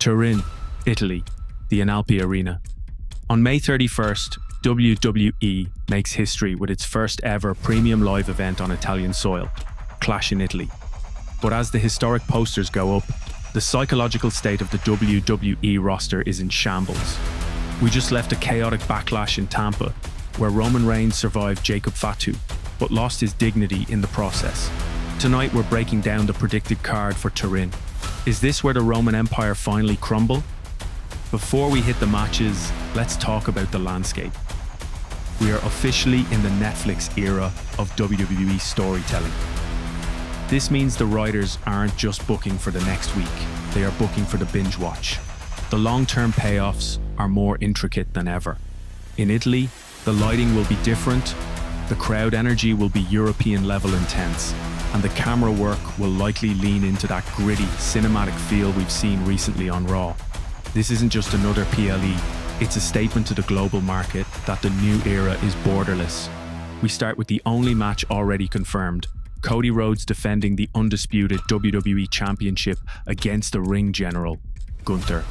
Turin, Italy, the Analpi Arena. On May 31st, WWE makes history with its first ever premium live event on Italian soil, Clash in Italy. But as the historic posters go up, the psychological state of the WWE roster is in shambles. We just left a chaotic backlash in Tampa, where Roman Reigns survived Jacob Fatu, but lost his dignity in the process. Tonight we're breaking down the predicted card for Turin. Is this where the Roman Empire finally crumble? Before we hit the matches, let's talk about the landscape. We are officially in the Netflix era of WWE storytelling. This means the writers aren't just booking for the next week, they are booking for the binge watch. The long-term payoffs are more intricate than ever. In Italy, the lighting will be different, the crowd energy will be European level intense, and the camera work will likely lean into that gritty, cinematic feel we've seen recently on Raw. This isn't just another PLE, it's a statement to the global market that the new era is borderless. We start with the only match already confirmed, Cody Rhodes defending the undisputed WWE Championship against the ring general, Gunther.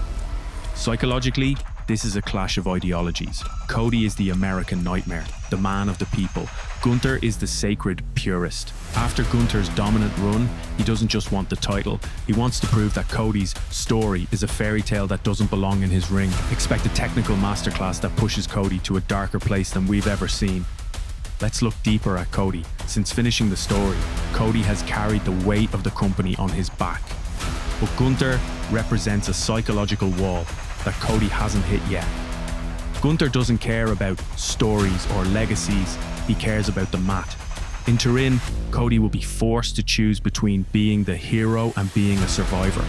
Psychologically, this is a clash of ideologies. Cody is the American nightmare, the man of the people. Gunther is the sacred purist. After Gunther's dominant run, he doesn't just want the title. He wants to prove that Cody's story is a fairy tale that doesn't belong in his ring. Expect a technical masterclass that pushes Cody to a darker place than we've ever seen. Let's look deeper at Cody. Since finishing the story, Cody has carried the weight of the company on his back. But Gunther represents a psychological wall that Cody hasn't hit yet. Gunther doesn't care about stories or legacies, he cares about the mat. In Turin, Cody will be forced to choose between being the hero and being a survivor.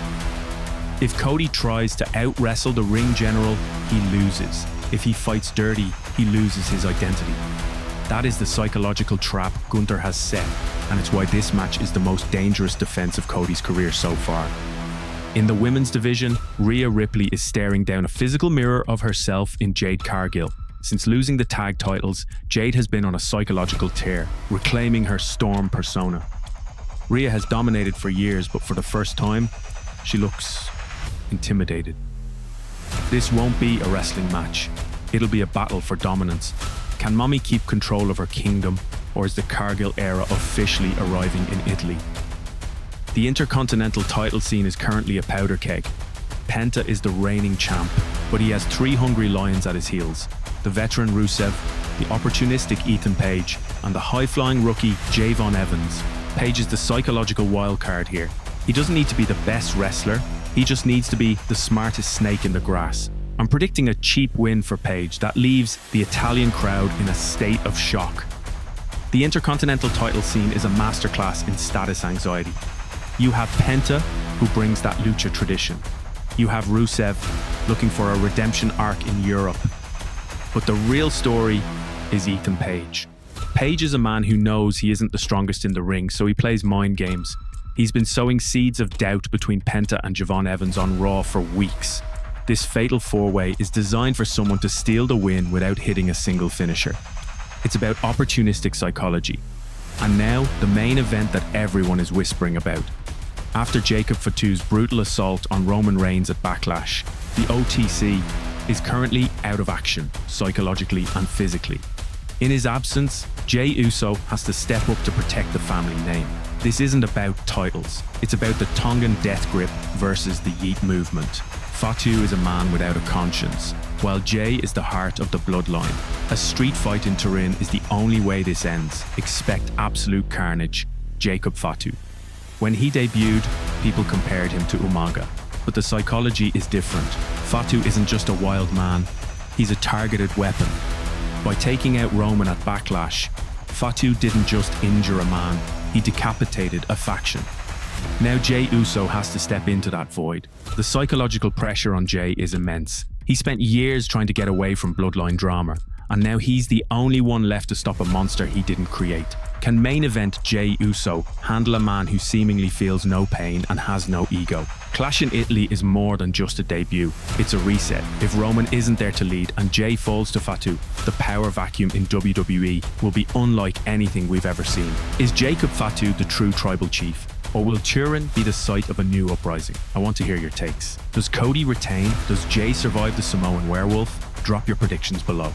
If Cody tries to out-wrestle the ring general, he loses. If he fights dirty, he loses his identity. That is the psychological trap Gunther has set, and it's why this match is the most dangerous defense of Cody's career so far. In the women's division, Rhea Ripley is staring down a physical mirror of herself in Jade Cargill. Since losing the tag titles, Jade has been on a psychological tear, reclaiming her Storm persona. Rhea has dominated for years, but for the first time, she looks intimidated. This won't be a wrestling match. It'll be a battle for dominance. Can Mommy keep control of her kingdom, or is the Cargill era officially arriving in Italy? The Intercontinental title scene is currently a powder keg. Penta is the reigning champ, but he has three hungry lions at his heels. The veteran Rusev, the opportunistic Ethan Page, and the high-flying rookie Javon Evans. Page is the psychological wildcard here. He doesn't need to be the best wrestler, he just needs to be the smartest snake in the grass. I'm predicting a cheap win for Page that leaves the Italian crowd in a state of shock. The Intercontinental title scene is a masterclass in status anxiety. You have Penta, who brings that lucha tradition. You have Rusev, looking for a redemption arc in Europe. But the real story is Ethan Page. Page is a man who knows he isn't the strongest in the ring, so he plays mind games. He's been sowing seeds of doubt between Penta and Javon Evans on Raw for weeks. This fatal four-way is designed for someone to steal the win without hitting a single finisher. It's about opportunistic psychology. And now, the main event that everyone is whispering about. After Jacob Fatu's brutal assault on Roman Reigns at Backlash, the OTC is currently out of action, psychologically and physically. In his absence, Jey Uso has to step up to protect the family name. This isn't about titles, it's about the Tongan death grip versus the Yeet movement. Fatu is a man without a conscience, while Jey is the heart of the Bloodline. A street fight in Turin is the only way this ends. Expect absolute carnage. Jacob Fatu. When he debuted, people compared him to Umaga, but the psychology is different. Fatu isn't just a wild man, he's a targeted weapon. By taking out Roman at Backlash, Fatu didn't just injure a man, he decapitated a faction. Now Jey Uso has to step into that void. The psychological pressure on Jey is immense. He spent years trying to get away from Bloodline drama, and now he's the only one left to stop a monster he didn't create. Can main event Jey Uso handle a man who seemingly feels no pain and has no ego? Clash in Italy is more than just a debut, it's a reset. If Roman isn't there to lead and Jey falls to Fatu, the power vacuum in WWE will be unlike anything we've ever seen. Is Jacob Fatu the true tribal chief? Or will Turin be the site of a new uprising? I want to hear your takes. Does Cody retain? Does Jay survive the Samoan werewolf? Drop your predictions below.